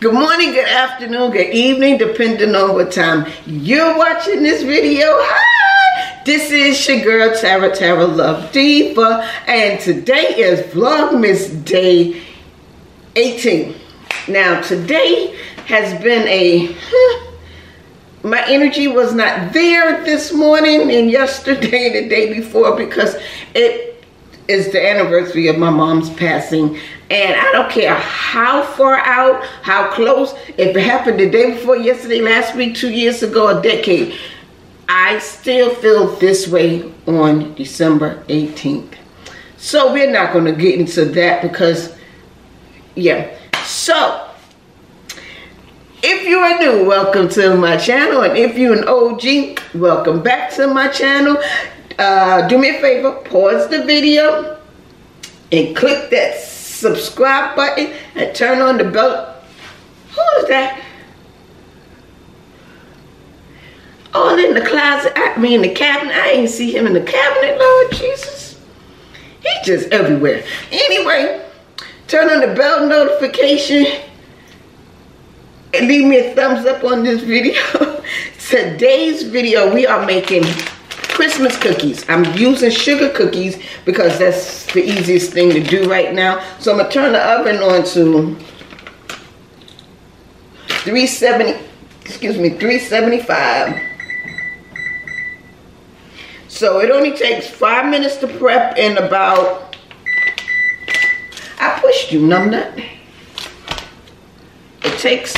Good morning, good afternoon, good evening, depending on what time you're watching this video. Hi! This is your girl, Tara Love Diva, and today is Vlogmas Day 18. Now, today has been my energy was not there this morning and yesterday and the day before because it is the anniversary of my mom's passing. And I don't care how far out, how close, if it happened the day before, yesterday, last week, 2 years ago, a decade, I still feel this way on December 18th. So we're not going to get into that because, yeah. So, if you are new, welcome to my channel. And if you're an OG, welcome back to my channel. Do me a favor, pause the video and click that subscribe button and turn on the bell. Who is that? All in the closet, the cabinet. I ain't see him in the cabinet, Lord Jesus. He's just everywhere. Anyway, turn on the bell notification and leave me a thumbs up on this video. Today's video, we are making Christmas cookies. I'm using sugar cookies because that's the easiest thing to do right now. So I'm gonna turn the oven on to 375. So it only takes 5 minutes to prep and about, I pushed you, numbnut. It takes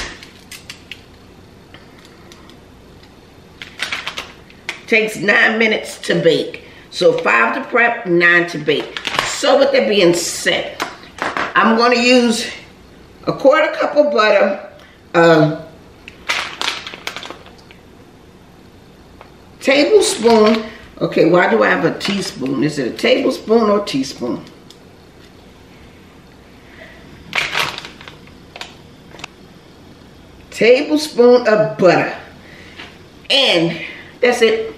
9 minutes to bake. So 5 to prep, 9 to bake. So with that being said, I'm going to use a 1/4 cup of butter, tablespoon. Okay, why do I have a teaspoon? Is it a tablespoon or teaspoon? Tablespoon of butter. And that's it.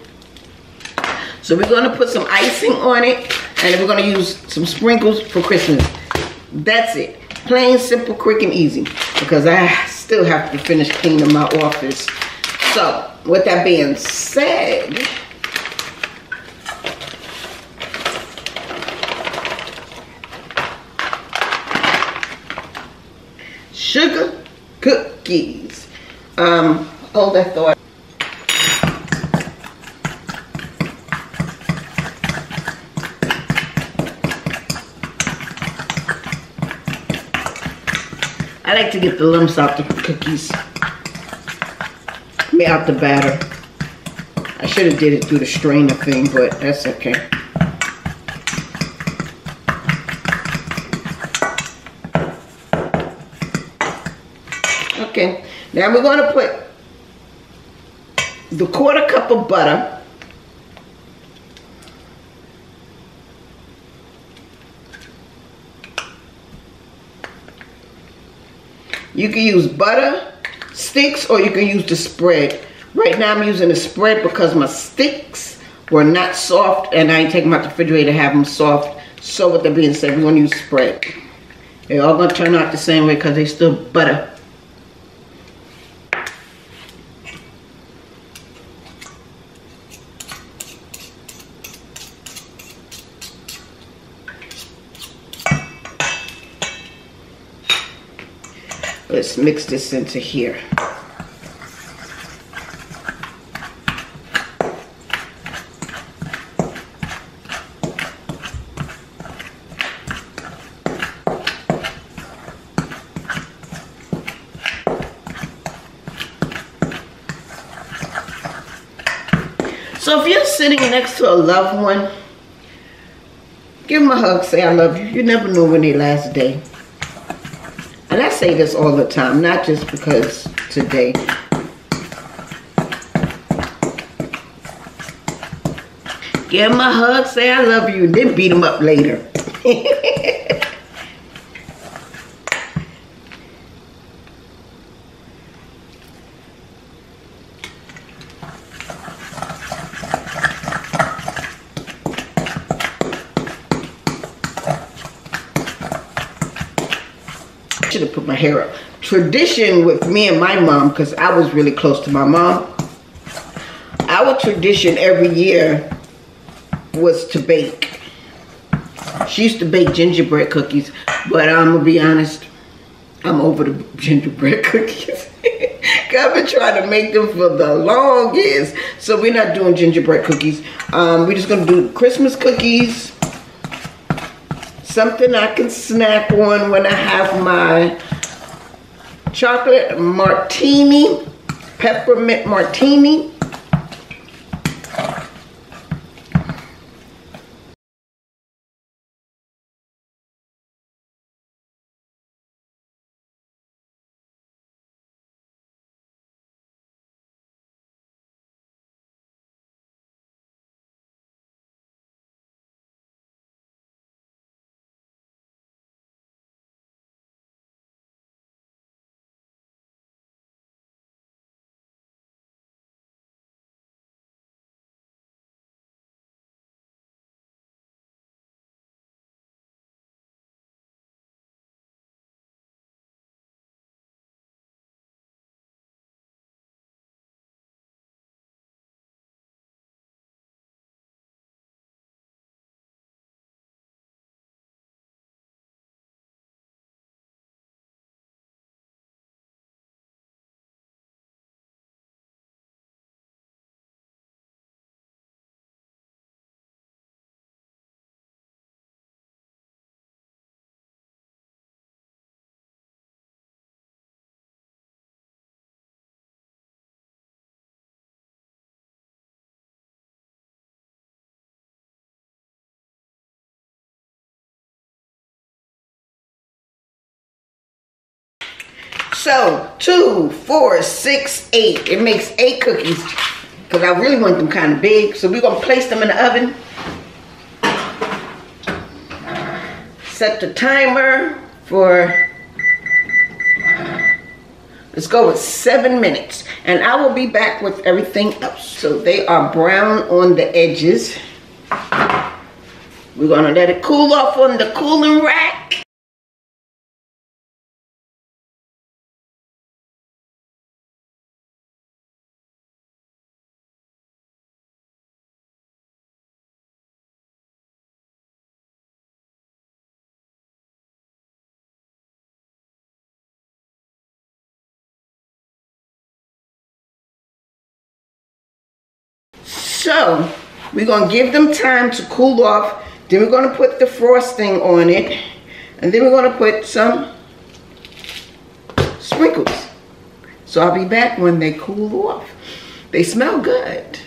So we're going to put some icing on it, and then we're going to use some sprinkles for Christmas. That's it. Plain, simple, quick, and easy. Because I still have to finish cleaning my office. So, with that being said, sugar cookies. Hold that thought. I like to get the lumps out the cookies. Out the batter. I should have did it through the strainer thing, but that's okay. Okay, now we're going to put the 1/4 cup of butter. You can use butter sticks or you can use the spread. Right now I'm using the spread because my sticks were not soft and I ain't taking them out the refrigerator to have them soft. So with that being said, we're going to use spread. They're all going to turn out the same way because they're still butter. Let's mix this into here. So if you're sitting next to a loved one, give them a hug, say I love you. You never know when their last day. And I say this all the time, not just because today. Give them a hug, say I love you, and then beat them up later. Should have put my hair up. tradition with me and my mom, because I was really close to my mom. Our tradition every year was to bake. She used to bake gingerbread cookies, but I'm gonna be honest, I'm over the gingerbread cookies. I've been trying to make them for the longest. So we're not doing gingerbread cookies. We're just gonna do Christmas cookies. Something I can snack on when I have my chocolate martini, peppermint martini. So 2, 4, 6, 8. It makes 8 cookies because I really want them kind of big. So we're gonna place them in the oven. Set the timer for, let's go with 7 minutes. And I will be back with everything else. So they are brown on the edges. We're gonna let it cool off on the cooling rack. So we're gonna give them time to cool off. Then we're gonna put the frosting on it. And then we're gonna put some sprinkles. So I'll be back when they cool off. They smell good.